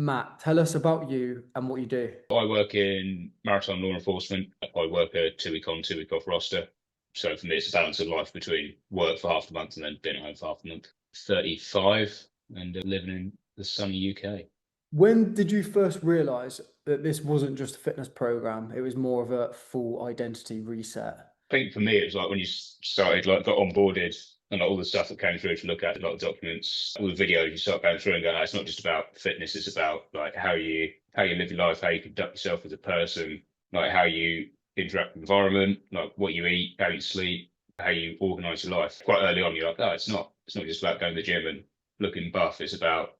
Matt, tell us about you and what you do. I work in maritime law enforcement. I work a 2 week on, 2 week off roster. So for me, it's a balance of life between work for half the month and then being at home for half the month. 35 and living in the sunny UK. When did you first realize that this wasn't just a fitness program? It was more of a full identity reset. I think for me, it was like when you started, like got onboarded and like all the stuff that came through to look at, a lot of documents, all the videos you start going through and going, "Oh, it's not just about fitness, it's about like how you live your life, how you conduct yourself as a person, like how you interact with the environment, like what you eat, how you sleep, how you organize your life." Quite early on, you're like, "Oh, it's not just about going to the gym and looking buff, it's about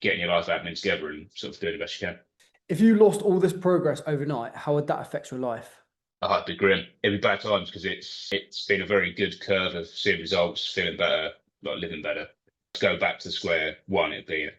getting your life admin together and sort of doing the best you can." If you lost all this progress overnight, how would that affect your life? It'd be grim. It'd be bad times because it's been a very good curve of seeing results, feeling better, like living better. To go back to square one, it'd be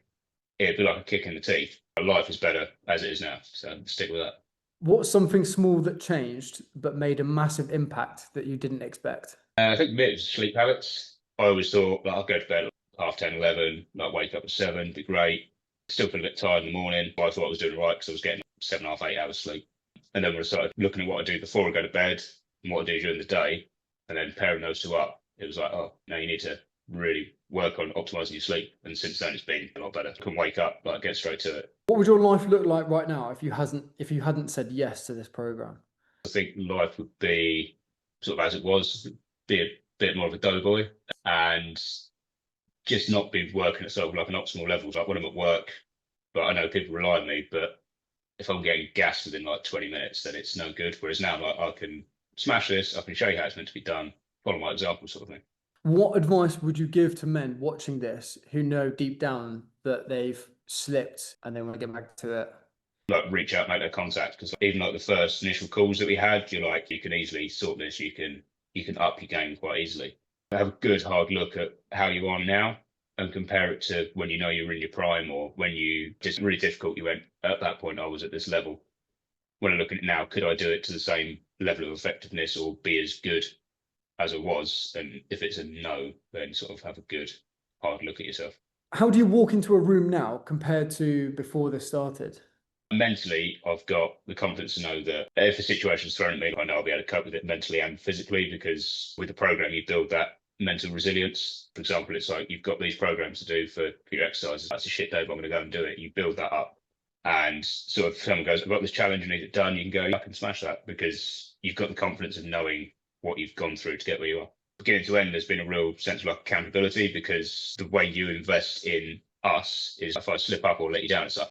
like a kick in the teeth. Life is better as it is now, so stick with that. What's something small that changed but made a massive impact that you didn't expect? I think for me it was sleep habits. I always thought like I'd go to bed at half 10, 11, like wake up at 7, be great. Still feel a bit tired in the morning. I thought I was doing right because I was getting 7.5, 8 hours sleep. And then when I started looking at what I do before I go to bed and what I do during the day, and then pairing those two up, it was like, oh, now you need to really work on optimizing your sleep. And since then, it's been a lot better. I can wake up, like get straight to it. What would your life look like right now if you hadn't said yes to this program? I think life would be sort of as it was, be a bit more of a doughboy and just not be working at sort of like an optimal level. Like when I'm at work, but I know people rely on me, but if I'm getting gas within like 20 minutes, then it's no good. Whereas now, like I can smash this, I can show you how it's meant to be done, follow my example, sort of thing. What advice would you give to men watching this who know deep down that they've slipped and they want to get back to it? Like reach out, make that contact, because even like the first initial calls that we had, you're like, you can easily sort this, you can up your game quite easily. Have a good hard look at how you are now and compare it to when you know you're in your prime or when you just really difficult. You went at that point, I was at this level. When I look at it now, could I do it to the same level of effectiveness or be as good as I was? And if it's a no, then sort of have a good hard look at yourself. How do you walk into a room now compared to before this started? Mentally, I've got the confidence to know that if a situation's thrown at me, I know I'll be able to cope with it mentally and physically because with the program, you build that mental resilience. For example, it's like you've got these programs to do for your exercises. That's a shit day, but I'm going to go and do it. You build that up. And sort of someone goes, I've got this challenge, I need it done. You can go, I can smash that because you've got the confidence of knowing what you've gone through to get where you are. Beginning to end, there's been a real sense of like accountability because the way you invest in us is if I slip up or let you down, it's like,